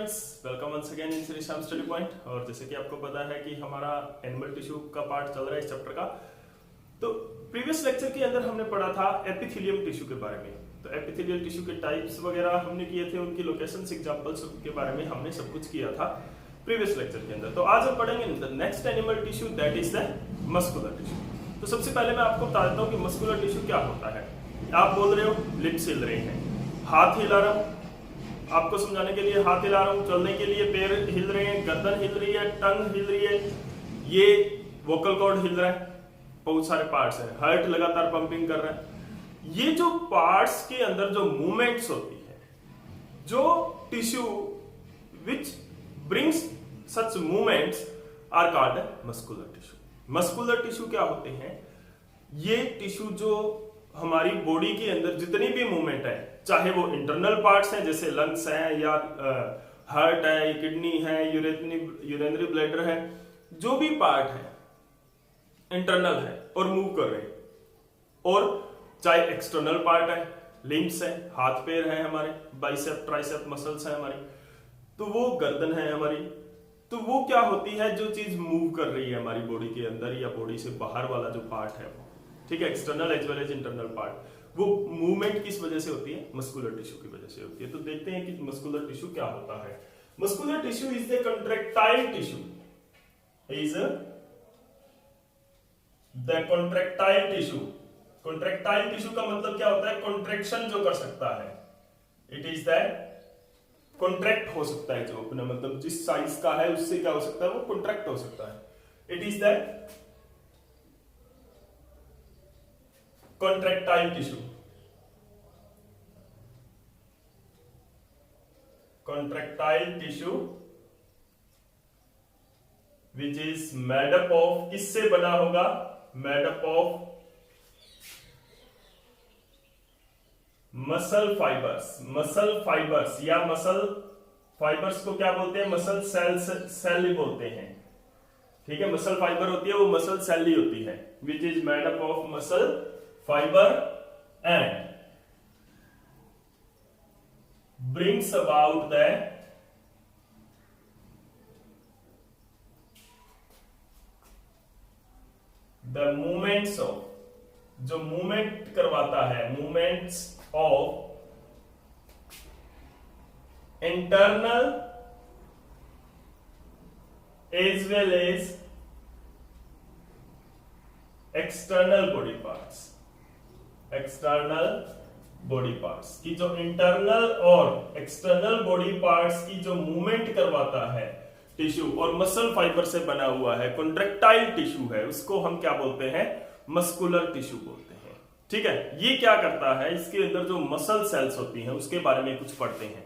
Students, welcome once again in Shri Shyam study point. और जैसे कि आपको पता है कि हमारा एनिमल टिश्यू का पार्ट चल रहा है इस चैप्टर का। तो प्रीवियस लेक्चर के अंदर हमने पढ़ा था एपिथेलियम टिश्यू के बारे में। तो एपिथेलियल टिश्यू के टाइप्स वगैरह हमने किए थे, उनकी लोकेशंस, एग्जांपल्स के बारे में हमने सब कुछ किया था प्रीवियस लेक्चर के अंदर। तो आज हम पढ़ेंगे the next animal tissue, that is the muscular tissue. तो सबसे पहले मैं आपको बता देता हूँ कि मस्कुलर टिश्यू क्या होता है। आप बोल रहे हो लिप्स हिल रहे हैं, हाथ हिला रहा हूं, आपको समझाने के लिए हाथ हिला रहा हूं, चलने के लिए पैर हिल रहे हैं, गर्दन हिल रही है, टंग हिल रही है, ये वोकल कॉर्ड हिल रहा है, बहुत सारे पार्ट्स हैं, हार्ट लगातार पंपिंग कर रहा है। ये जो पार्ट्स के अंदर जो मूवमेंट्स होती है, जो tissue which brings such movements are called muscular tissue. Muscular tissue क्या होते हैं? ये टिश्यू जो हमारी बॉडी के अंदर जितनी भी मूवमेंट है, चाहे वो इंटरनल पार्ट्स हैं जैसे लंग्स हैं या हार्ट है, किडनी है, यूरिनरी ब्लैडर है, जो भी पार्ट है इंटरनल है और मूव कर रहे हैं, और चाहे एक्सटर्नल पार्ट है, लिम्स है, हाथ पैर है हमारे, बाइसेप ट्राइसेप मसल्स है हमारी, तो वो गर्दन है हमारी, तो वो क्या होती है, जो चीज मूव कर रही है हमारी बॉडी के अंदर या बॉडी से बाहर वाला जो पार्ट है वो, ठीक है, external as well as internal part, वो मूवमेंट किस वजह से होती है? मस्कुलर टिश्यू की वजह से होती है। तो देखते हैं कि मस्कुलर टिश्यू क्या होता है। Muscular tissue is the contractile tissue, is the contractile tissue. Contractile tissue का मतलब क्या होता है? कॉन्ट्रैक्शन जो कर सकता है। इट इज द कॉन्ट्रैक्ट हो सकता है, जो अपना मतलब जिस साइज का है उससे क्या हो सकता है, वो कॉन्ट्रैक्ट हो सकता है। It is the contractile tissue. Contractile tissue which is made up of, किससे बना होगा? Made up of muscle fibers. Muscle fibers या muscle fibers को क्या बोलते हैं? मसल सेल्स, सेल ही बोलते हैं, ठीक है। मसल फाइबर होती है वो मसल सेल ही होती है, which is made up of muscle fiber and brings about the movements of, जो मूवमेंट करवाता है, movements of internal as well as external body parts. External body parts की जो इंटरनल और एक्सटर्नल बॉडी पार्ट्स की जो मूवमेंट करवाता है टिश्यू, और मसल फाइबर से बना हुआ है, कॉन्ट्रैक्टाइल टिश्यू है, उसको हम क्या बोलते हैं? मस्कुलर टिश्यू बोलते हैं, ठीक है। ये क्या करता है? इसके अंदर जो मसल सेल्स होती हैं उसके बारे में कुछ पढ़ते हैं।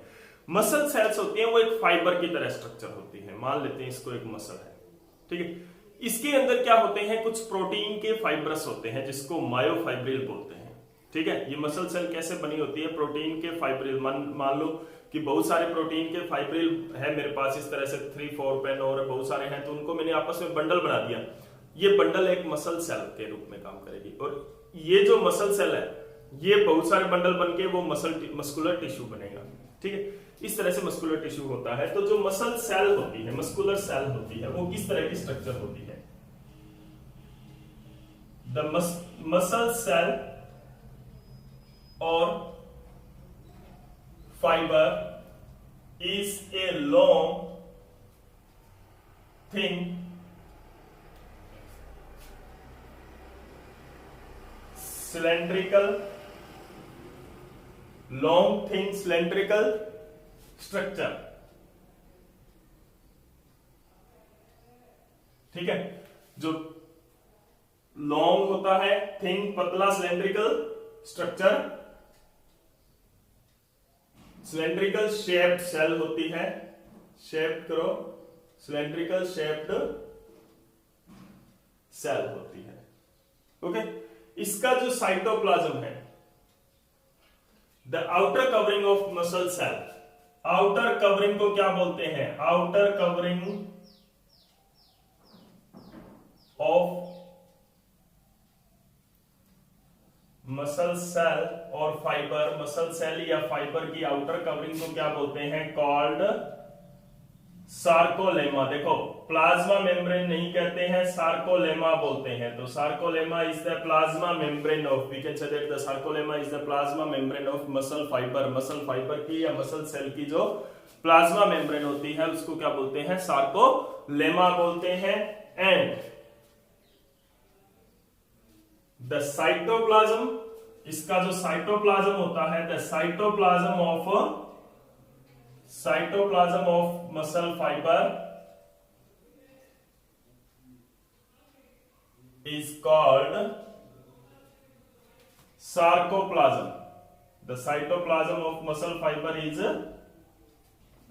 मसल सेल्स होती हैं वो एक फाइबर की तरह स्ट्रक्चर होती है, मान लेते हैं इसको एक मसल है, ठीक है। इसके अंदर क्या होते हैं? कुछ प्रोटीन के फाइब्रस होते हैं जिसको मायोफाइब्रिल बोलते हैं, ठीक है। ये मसल सेल कैसे बनी होती है? प्रोटीन के फाइब्रिल, मान लो कि बहुत सारे प्रोटीन के फाइब्रिल है मेरे पास, इस तरह से 3-4 पेन और बहुत सारे हैं, तो उनको मैंने आपस में बंडल बना दिया। ये बंडल एक मसल सेल के रूप में काम करेगी, और ये जो मसल सेल है ये बहुत सारे बंडल बनके वो मस्कुलर टिश्यू बनेगा, ठीक है। इस तरह से मस्कुलर टिश्यू होता है। तो जो मसल सेल होती है, मस्कुलर सेल होती है, वो किस तरह की स्ट्रक्चर होती है? द मसल सेल और fibre is a long thin cylindrical, long thin cylindrical structure, ठीक है। जो लॉन्ग होता है, थिन पतला cylindrical structure, cylindrical shaped cell होती है, शेप्ड करो, सिलेंड्रिकल शेप्ड सेल होती है, ओके। इसका जो साइटोप्लाज्म है, the outer covering of muscle cell, outer covering को क्या बोलते हैं? Outer covering of muscle cell और फाइबर, मसल सेल या फाइबर की आउटर कवरिंग को क्या बोलते हैं? Called sarcolemma. देखो प्लाज्मा मेम्ब्रेन नहीं कहते हैं, सार्कोलेमा बोलते हैं। तो sarcolemma is the plasma membrane of, we can say that the sarcolemma is the plasma membrane of muscle fibre. Muscle fibre की या मसल सेल की जो प्लाज्मा मेम्ब्रेन होती है उसको क्या बोलते हैं, सार्कोलेमा बोलते हैं। एंड द साइटोप्लाज्म, इसका जो साइटोप्लाज्म होता है, the cytoplasm of muscle fibre is called sarcoplasm. The cytoplasm of muscle fiber is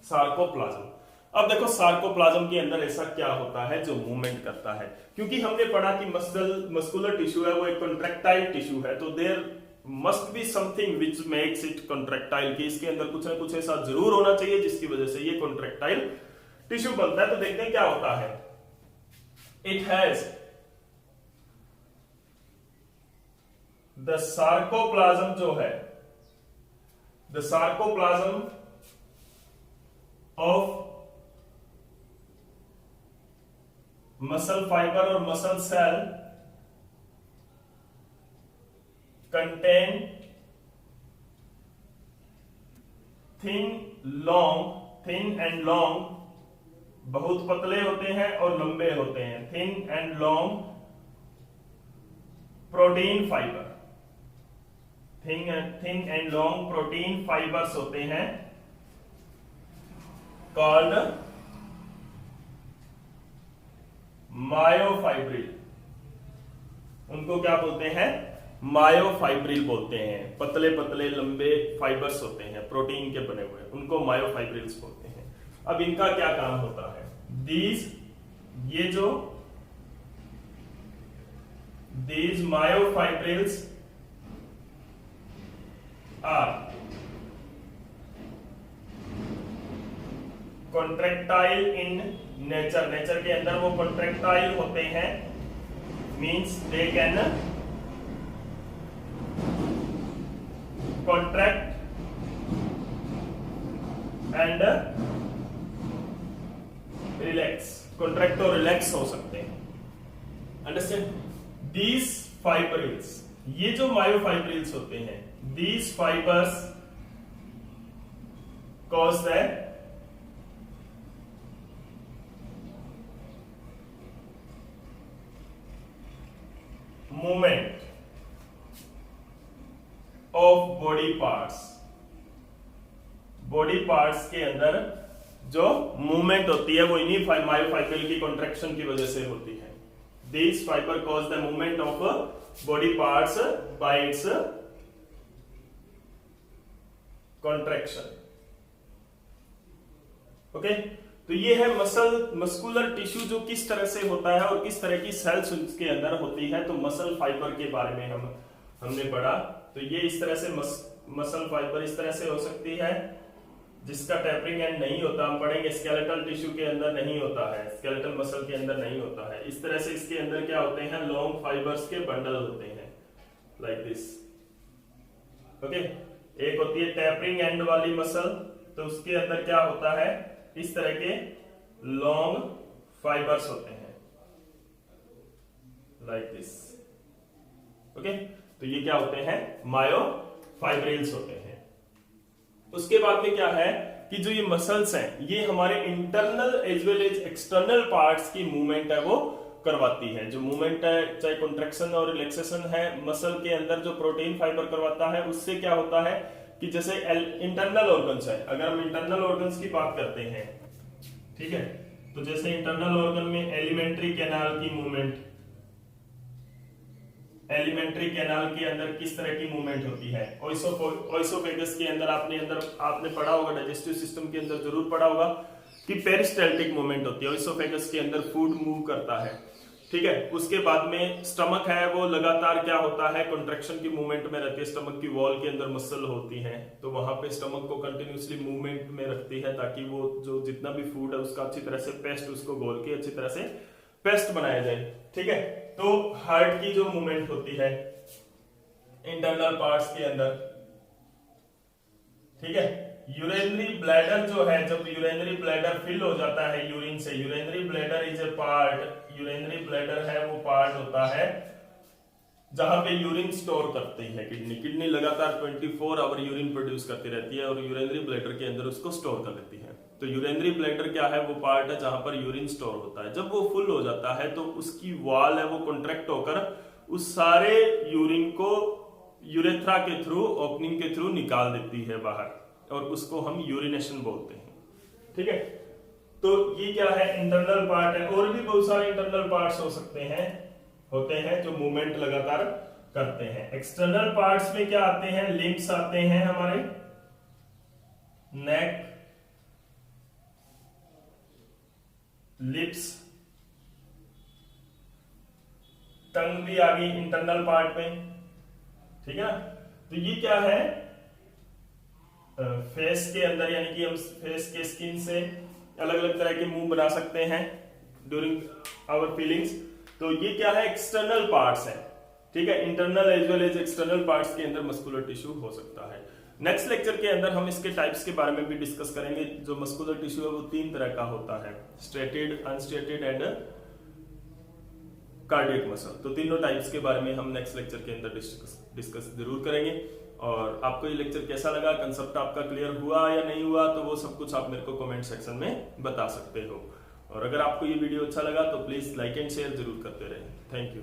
sarcoplasm. अब देखो सार्कोप्लाज्म के अंदर ऐसा क्या होता है जो मूवमेंट करता है, क्योंकि हमने पढ़ा कि मस्कुलर टिश्यू है वो एक कॉन्ट्रैक्टाइल टिश्यू है, तो there must be something which makes it contractile, कि इसके अंदर कुछ ना कुछ ऐसा जरूर होना चाहिए जिसकी वजह से ये कॉन्ट्रैक्टाइल टिश्यू बनता है। तो देखते हैं क्या होता है। इट हैज द सार्कोप्लाज्म जो है, the sarcoplasm of muscle fibre और muscle cell contain thin and long, बहुत पतले होते हैं और लंबे होते हैं, thin and long protein fibre, thin and long protein fibres होते हैं, कॉल्ड मायोफाइब्रिल। उनको क्या बोलते हैं, मायोफाइब्रिल बोलते हैं। पतले पतले लंबे फाइबर्स होते हैं प्रोटीन के बने हुए, उनको मायोफाइब्रिल्स बोलते हैं। अब इनका क्या काम होता है, these myofibrils are contractile in nature, nature के अंदर वो contractile होते हैं, means they can contract and relax, contract और relax हो सकते हैं। Understand? These fibrils, ये जो मायोफाइब्रिल्स होते हैं, these fibers cause the movement of body parts। Body parts के अंदर जो मूवमेंट होती है वो इन्हीं मायोफाइब्रिल की कॉन्ट्रैक्शन की वजह से होती है। These fiber cause the movement of body parts by its contraction. Okay? तो ये है मस्कुलर टिश्यू जो किस तरह से होता है और किस तरह की सेल्स उसके अंदर होती है। तो मसल फाइबर के बारे में हमने पढ़ा। तो ये इस तरह से मसल फाइबर इस तरह से हो सकती है जिसका टेपरिंग एंड नहीं होता, हम पढ़ेंगे स्केलेटल टिश्यू के अंदर नहीं होता है, स्केलेटल मसल के अंदर नहीं होता है। इस तरह से इसके अंदर क्या होते हैं, लॉन्ग फाइबर्स के बंडल होते हैं, लाइक दिस। ओके, एक होती है टेपरिंग एंड वाली मसल, तो उसके अंदर क्या होता है, इस तरह के लॉन्ग फाइबर्स होते हैं, लाइक दिस। ओके, तो ये क्या होते हैं, मायोफाइब्रिल्स होते हैं। उसके बाद में क्या है कि जो ये मसल्स हैं ये हमारे internal as well as external parts की मूवमेंट है वो करवाती है। जो मूवमेंट है, चाहे कॉन्ट्रैक्शन और रिलैक्सेशन है, मसल के अंदर जो प्रोटीन फाइबर करवाता है, उससे क्या होता है कि जैसे इंटरनल ऑर्गन्स है, अगर हम इंटरनल ऑर्गन्स की बात करते हैं, ठीक है, तो जैसे इंटरनल ऑर्गन में एलिमेंट्री कैनाल की मूवमेंट, एलिमेंट्री कैनाल के अंदर किस तरह की मूवमेंट होती है, ओइसोफेगस के अंदर आपने पढ़ा होगा, डाइजेस्टिव सिस्टम के अंदर जरूर पढ़ा होगा कि पेरिस्टाल्टिक मूवमेंट होती है। ओइसोफेगस के अंदर फूड मूव करता है, ठीक है। उसके बाद में स्टमक है, वो लगातार क्या होता है, कॉन्ट्रैक्शन की मूवमेंट में रहती है। स्टमक की वॉल के अंदर मसल होती है, तो वहां पे स्टमक को कंटिन्यूसली मूवमेंट में रखती है ताकि वो जो जितना भी फूड है उसका अच्छी तरह से पेस्ट, उसको घोल के अच्छी तरह से पेस्ट बनाया जाए, ठीक है। तो हार्ट की जो मूवमेंट होती है इंटरनल पार्ट्स के अंदर, ठीक है, यूरिनरी ब्लैडर जो है, जब यूरिनरी ब्लैडर फिल हो जाता है यूरिन से, urinary bladder is a part, urinary bladder है वो पार्ट होता है जहां पे यूरिन स्टोर करती है किडनी। किडनी लगातार 24 आवर यूरिन प्रोड्यूस करती रहती है और यूरिनरी ब्लैडर के अंदर उसको स्टोर कर लेती है। तो यूरिनरी ब्लैडर क्या है, वो पार्ट है जहां पर यूरिन स्टोर होता है। जब वो फुल हो जाता है तो उसकी वॉल है वो कॉन्ट्रैक्ट होकर उस सारे यूरिन को यूरेथ्रा के थ्रू, ओपनिंग के थ्रू निकाल देती है बाहर, और उसको हम यूरिनेशन बोलते हैं। ठीक है, तो ये क्या है, इंटरनल पार्ट है। और भी बहुत सारे इंटरनल पार्ट्स हो सकते हैं, होते हैं जो मूवमेंट लगातार करते हैं। एक्सटर्नल पार्ट्स में क्या आते हैं, लिम्स आते हैं हमारे, नेक, लिप्स, टंग भी आ गई इंटरनल पार्ट में। ठीक है, तो ये क्या है, फेस के अंदर, यानी कि हम फेस के स्किन से अलग अलग तरह के मुंह बना सकते हैं ड्यूरिंग आवर फीलिंग्स। तो ये क्या है, एक्सटर्नल पार्ट्स हैं। ठीक है, internal as well as external parts के अंदर मस्कुलर टिश्यू हो सकता है। नेक्स्ट लेक्चर के अंदर हम इसके टाइप्स के बारे में भी डिस्कस करेंगे। जो मस्कुलर टिश्यू है वो 3 तरह का होता है, striated, unstriated and cardiac muscle. तो तीनों टाइप्स के बारे में हम नेक्स्ट लेक्चर के अंदर डिस्कस जरूर करेंगे। और आपको ये लेक्चर कैसा लगा, कंसेप्ट आपका क्लियर हुआ या नहीं हुआ, तो वो सब कुछ आप मेरे को कमेंट सेक्शन में बता सकते हो। और अगर आपको ये वीडियो अच्छा लगा तो प्लीज लाइक एंड शेयर जरूर करते रहें। Thank you.